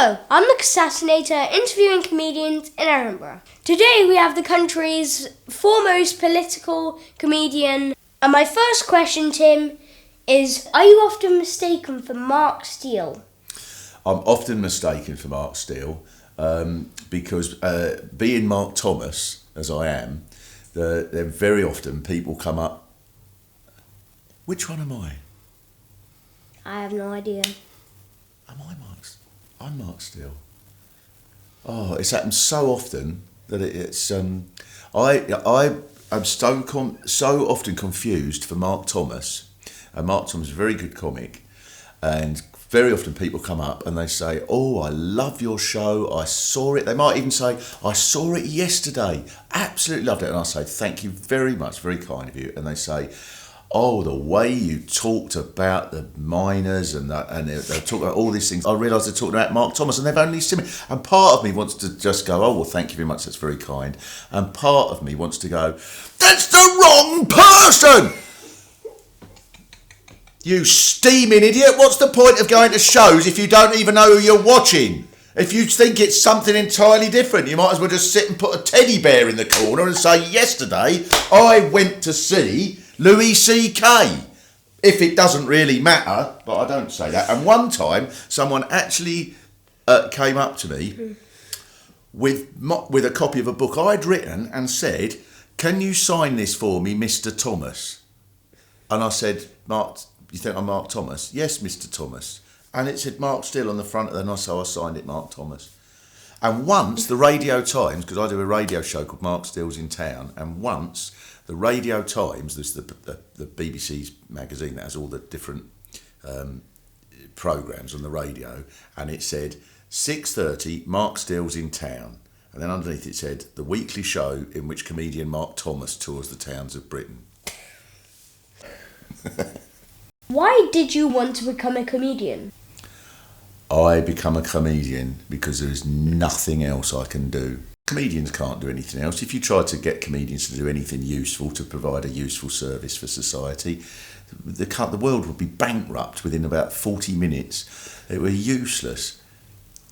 Hello, I'm the Cassassinator, interviewing comedians in Edinburgh. Today we have the country's foremost political comedian. And my first question, Tim, is, are you often mistaken for Mark Steele? I'm often mistaken for Mark Steele because being Mark Thomas, as I am, they're very often people come up, which one am I? I have no idea. Am I Mark? I'm Mark Steele. Oh, it's happened so often that it's I am so often confused for Mark Thomas. And Mark Thomas is a very good comic, and very often people come up and they say, "Oh, I love your show. I saw it." They might even say, "I saw it yesterday. Absolutely loved it." And I say, "Thank you very much, very kind of you." And they say, "Oh, the way you talked about the miners and they talk about all these things." I realise they're talking about Mark Thomas, and they've only seen me. And part of me wants to just go, "Oh, well, thank you very much. That's very kind." And part of me wants to go, "That's the wrong person! You steaming idiot! What's the point of going to shows if you don't even know who you're watching? If you think it's something entirely different, you might as well just sit and put a teddy bear in the corner and say, yesterday I went to see Louis C.K. If it doesn't really matter, but I don't say that. And one time, someone actually came up to me with a copy of a book I'd written and said, "Can you sign this for me, Mr. Thomas?" And I said, "Mark, you think I'm Mark Thomas?" "Yes, Mr. Thomas." And it said Mark Steele on the front of it, and so I signed it Mark Thomas. And once the Radio Times, because I do a radio show called Mark Steele's in Town, and once the Radio Times, there's the BBC's magazine that has all the different programmes on the radio, and it said 6:30, Mark Steele's in Town. And then underneath it said, the weekly show in which comedian Mark Thomas tours the towns of Britain. Why did you want to become a comedian? I become a comedian because there is nothing else I can do. Comedians can't do anything else. If you try to get comedians to do anything useful, to provide a useful service for society, the world would be bankrupt within about 40 minutes. It were useless.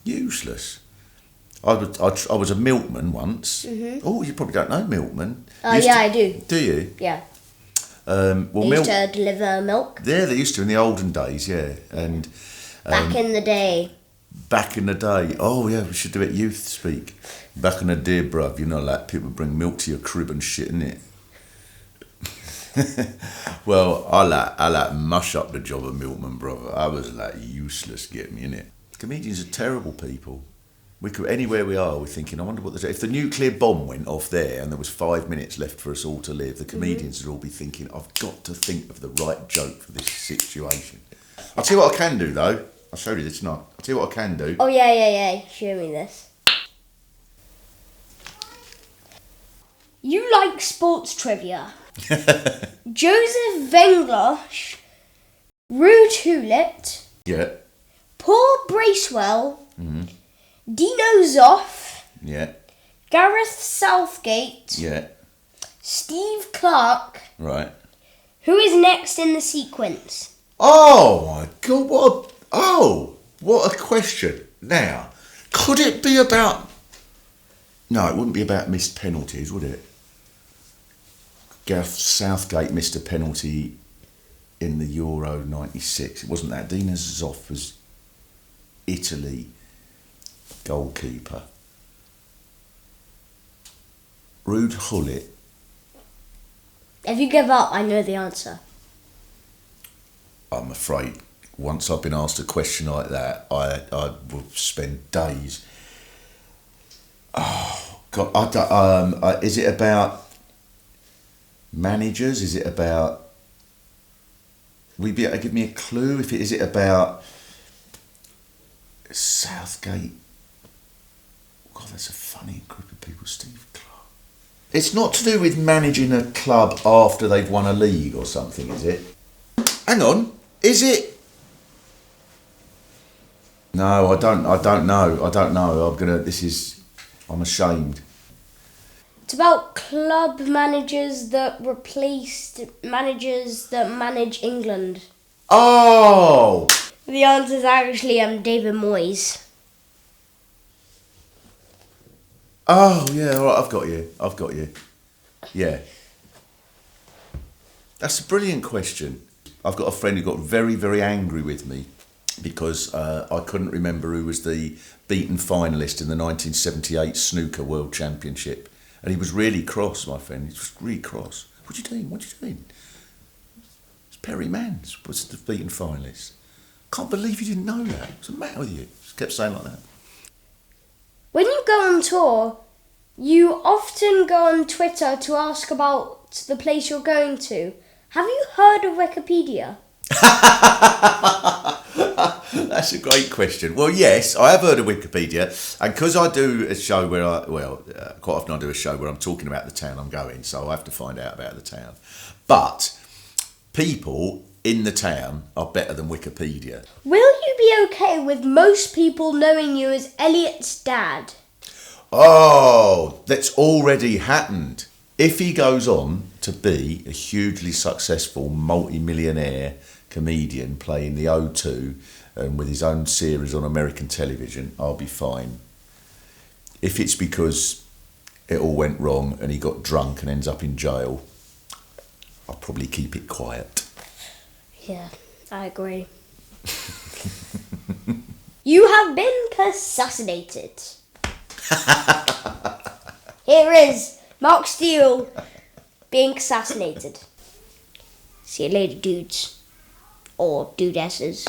Useless. I was a milkman once. Mm-hmm. Oh, you probably don't know milkman. I do. Do you? Yeah. They used to deliver milk? Yeah, they used to in the olden days, yeah. And back in the day. Back in the day. Oh, yeah, we should do it youth speak. Back in the day, bruv, you know, like people bring milk to your crib and shit, innit? Well, I like mush up the job of milkman, brother. I was like useless, get me, innit? Comedians are terrible people. We could, anywhere we are, we're thinking, I wonder what if the nuclear bomb went off there and there was 5 minutes left for us all to live, the comedians would all be thinking, I've got to think of the right joke for this situation. I'll tell you what I can do, though. I'll show you this tonight. I'll tell you what I can do. Oh, yeah. Show me this. You like sports trivia. Joseph Venglosh, Ruud Gullit, Yeah. Paul Bracewell, Dino Zoff, Yeah. Gareth Southgate, Yeah. Steve Clark. Right. Who is next in the sequence? Oh my God! What a question! Now, could it be about? No, it wouldn't be about missed penalties, would it? Gareth Southgate missed a penalty in the Euro '96. It wasn't that. Dino Zoff was Italy goalkeeper. Ruud Gullit. If you give up, I know the answer. I'm afraid once I've been asked a question like that, I will spend days. Oh God! I don't, is it about managers? Is it about? Will you be able to give me a clue? Is it about Southgate? God, that's a funny group of people. Steve Clark. It's not to do with managing a club after they've won a league or something, is it? Hang on, is it? No, I don't know. I'm ashamed. It's about club managers that replaced managers that manage England. Oh! The answer is actually David Moyes. Oh, yeah, all right, I've got you. Yeah. That's a brilliant question. I've got a friend who got very, very angry with me because I couldn't remember who was the beaten finalist in the 1978 Snooker World Championship. And he was really cross, my friend. He was really cross. What are you doing? It's Perry Mans was the beaten finalist. Can't believe you didn't know that. What's the matter with you? Just kept saying like that. When you go on tour, you often go on Twitter to ask about the place you're going to. Have you heard of Wikipedia? That's a great question. Well, yes, I have heard of Wikipedia, and because I do a show where quite often I do a show where I'm talking about the town I'm going, so I have to find out about the town. But people in the town are better than Wikipedia. Will you be okay with most people knowing you as Elliot's dad? Oh, that's already happened. If he goes on to be a hugely successful multi-millionaire comedian playing the O2 and with his own series on American television, I'll be fine. If it's because it all went wrong and he got drunk and ends up in jail, I'll probably keep it quiet. Yeah, I agree. You have been Cassassinated. Here is Mark Steele being Cassassinated. See you later, dudes. Or dudesses.